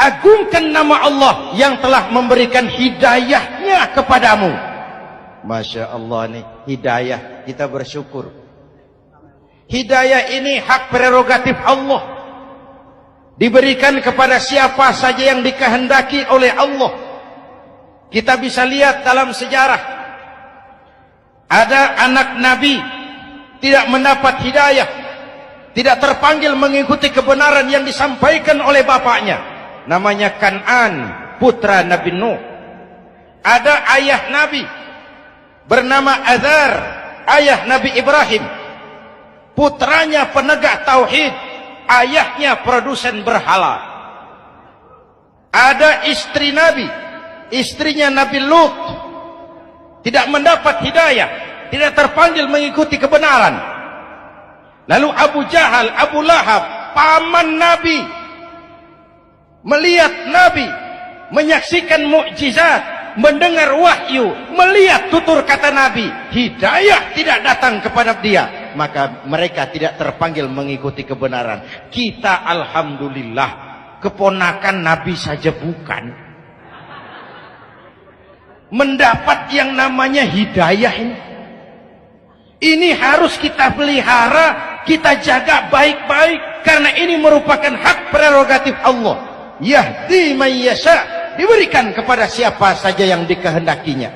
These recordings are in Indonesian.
agungkan nama Allah yang telah memberikan hidayahnya kepadamu. Masya Allah nih, hidayah, kita bersyukur. Hidayah ini hak prerogatif Allah, diberikan kepada siapa saja yang dikehendaki oleh Allah. Kita bisa lihat dalam sejarah, ada anak Nabi tidak mendapat hidayah, tidak terpanggil mengikuti kebenaran yang disampaikan oleh bapaknya, namanya Kan'an, putra Nabi Nuh. Ada ayah Nabi bernama Azar, ayah Nabi Ibrahim, putranya penegak tauhid, ayahnya produsen berhala. Ada istri Nabi, istrinya Nabi Lut, tidak mendapat hidayah, tidak terpanggil mengikuti kebenaran. Lalu Abu Jahal, Abu Lahab, paman Nabi, melihat Nabi, menyaksikan mukjizat, mendengar wahyu, melihat tutur kata Nabi, hidayah tidak datang kepada dia, maka mereka tidak terpanggil mengikuti kebenaran. Kita alhamdulillah keponakan Nabi saja bukan, mendapat yang namanya hidayah ini. Ini harus kita pelihara, kita jaga baik-baik, karena ini merupakan hak prerogatif Allah. Yahdi man yasha, diberikan kepada siapa saja yang dikehendakinya.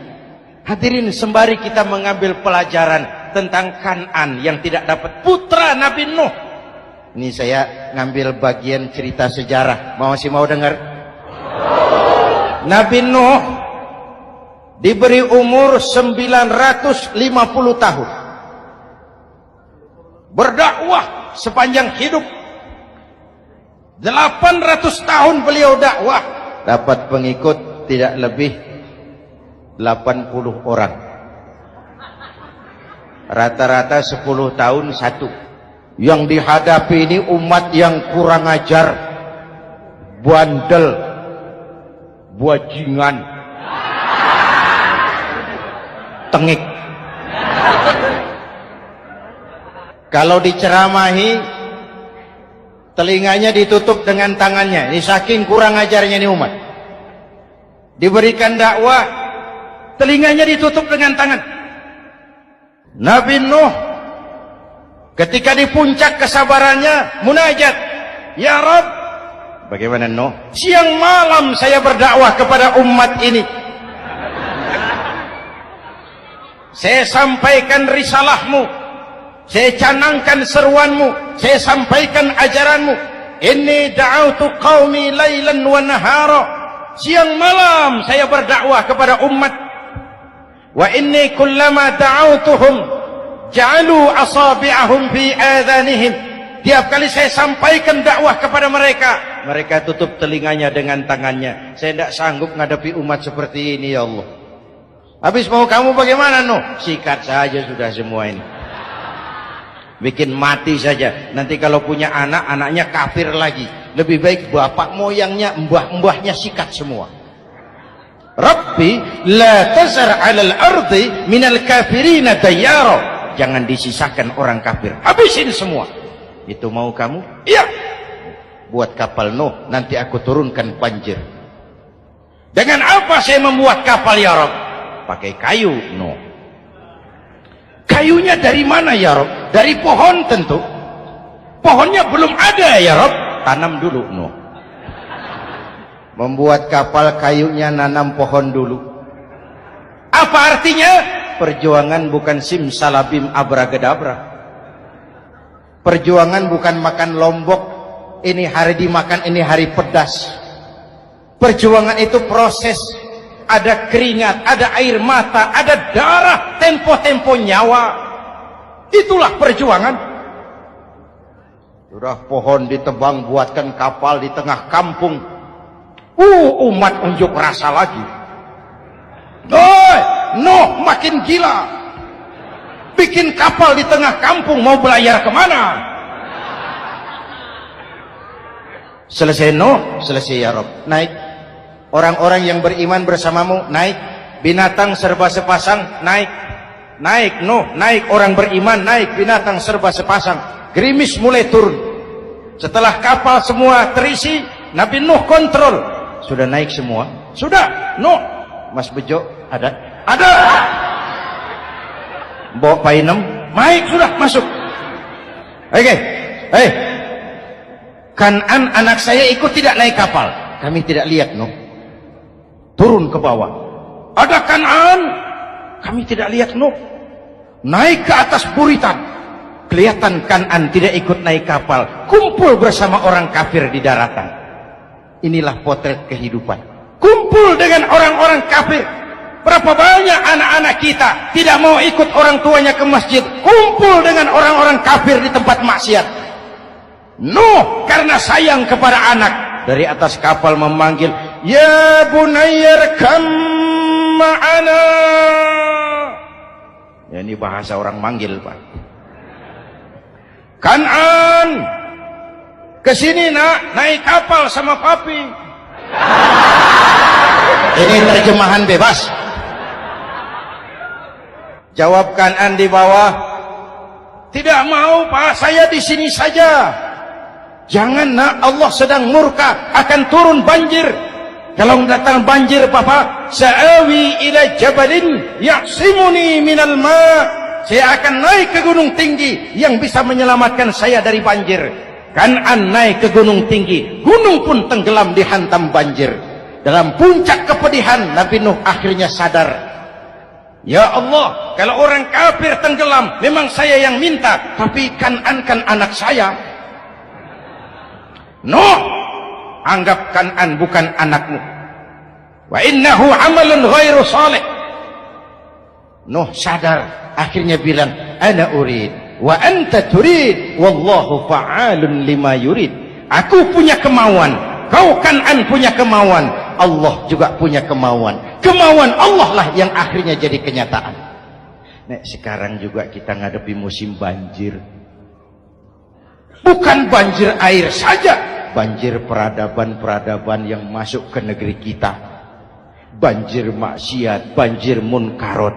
Hadirin, sembari kita mengambil pelajaran tentang Kan'an yang tidak dapat, putra Nabi Nuh. Ini saya ngambil bagian cerita sejarah. Masih mau dengar? Nabi Nuh diberi umur 950 tahun, berdakwah sepanjang hidup. 800 tahun beliau dakwah, dapat pengikut tidak lebih 80 orang. Rata-rata 10 tahun satu. Yang dihadapi ini umat yang kurang ajar, bandel, bajingan, tengik. Kalau diceramahi, telinganya ditutup dengan tangannya. Ini saking kurang ajarnya ini umat. Diberikan dakwah, telinganya ditutup dengan tangan. Nabi Nuh ketika di puncak kesabarannya munajat, ya Rabb, bagaimana Nuh? Siang malam saya berdakwah kepada umat ini, saya sampaikan risalahmu, saya canangkan seruanmu, saya sampaikan ajaranmu. Inni da'autu qaumi lailan wa nahara, siang malam saya berdakwah kepada umat. Wa inni kullama da'autuhum ja'alu asabi'ahum fi adhanihim, tiap kali saya sampaikan dakwah kepada mereka, mereka tutup telinganya dengan tangannya. Saya tidak sanggup menghadapi umat seperti ini, ya Allah. Habis mau kamu bagaimana, Nuh? Sikat saja sudah semua ini, bikin mati saja. Nanti kalau punya anak, anaknya kafir lagi. Lebih baik bapak moyangnya, mbah-mbahnya sikat semua. Rabbi la tazar 'alal ardi minal kafirina dayyara, jangan disisakan orang kafir, habisin semua. Itu mau kamu? Iya. Buat kapal Nuh, nanti aku turunkan banjir. Dengan apa saya membuat kapal, ya Rabb? Pakai kayu, Nuh. Kayunya dari mana, ya Rabb? Dari pohon tentu. Pohonnya belum ada, ya Rabb. Tanam dulu, Nuh. Membuat kapal, kayunya nanam pohon dulu. Apa artinya? Perjuangan bukan simsalabim abracadabra. Perjuangan bukan makan lombok, ini hari dimakan, ini hari pedas. Perjuangan itu proses. Ada keringat, ada air mata, ada darah, tempo-tempo nyawa. Itulah perjuangan. Sudah pohon ditebang, buatkan kapal di tengah kampung. Umat unjuk rasa lagi. Nuh makin gila, bikin kapal di tengah kampung, mau belayar kemana? Selesai Nuh, selesai ya Rabb. Naik orang-orang yang beriman bersamamu, naik. Binatang serba sepasang, naik. Naik Nuh, naik orang beriman, naik. Binatang serba sepasang. Gerimis mulai turun. Setelah kapal semua terisi, Nabi Nuh kontrol. Sudah naik semua? Sudah. Nuh. Mas Bejo ada? Ada. Bawa painem, naik sudah masuk. Oke. Kan'an anak saya ikut tidak naik kapal. Kami tidak lihat, Nuh. Turun ke bawah. Ada Kan'an. Kami tidak lihat, Nuh. Naik ke atas buritan. Kelihatan Kan'an tidak ikut naik kapal. Kumpul bersama orang kafir di daratan. Inilah potret kehidupan. Kumpul dengan orang-orang kafir. Berapa banyak anak-anak kita tidak mau ikut orang tuanya ke masjid. Kumpul dengan orang-orang kafir di tempat maksiat. Nuh karena sayang kepada anak, dari atas kapal memanggil, ya bunayyarkam ma'ana. Ya, ini bahasa orang manggil, Pak. Kan'an, kesini nak, naik kapal sama papi. Ini terjemahan bebas. Jawab Kan'an di bawah, tidak mau Pak, saya di sini saja. Jangan nak, Allah sedang murka, akan turun banjir. Kalau datang banjir Bapak, sa'awi ila jabalin ya'simuni minal ma'. Saya akan naik ke gunung tinggi yang bisa menyelamatkan saya dari banjir. Kan'an naik ke gunung tinggi, gunung pun tenggelam dihantam banjir. Dalam puncak kepedihan, Nabi Nuh akhirnya sadar, ya Allah, kalau orang kafir tenggelam memang saya yang minta, tapi Kan'an kan anak saya. Nuh, anggap Kan'an bukan anakmu. Wa innahu amalun ghairu salih. Nuh sadar, akhirnya bilang, ana urid wa anta turid wallahu fa'alun lima yurid. Aku punya kemauan, kau Kan'an punya kemauan, Allah juga punya kemauan. Kemauan Allah lah yang akhirnya jadi kenyataan. Nek sekarang juga kita ngadepi musim banjir. Bukan banjir air saja, banjir peradaban-peradaban yang masuk ke negeri kita. Banjir maksiat, banjir munkarot.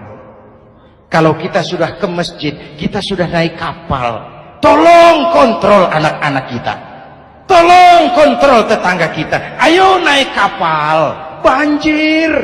Kalau kita sudah ke masjid, kita sudah naik kapal. Tolong kontrol anak-anak kita. Tolong kontrol tetangga kita. Ayo naik kapal. Banjir.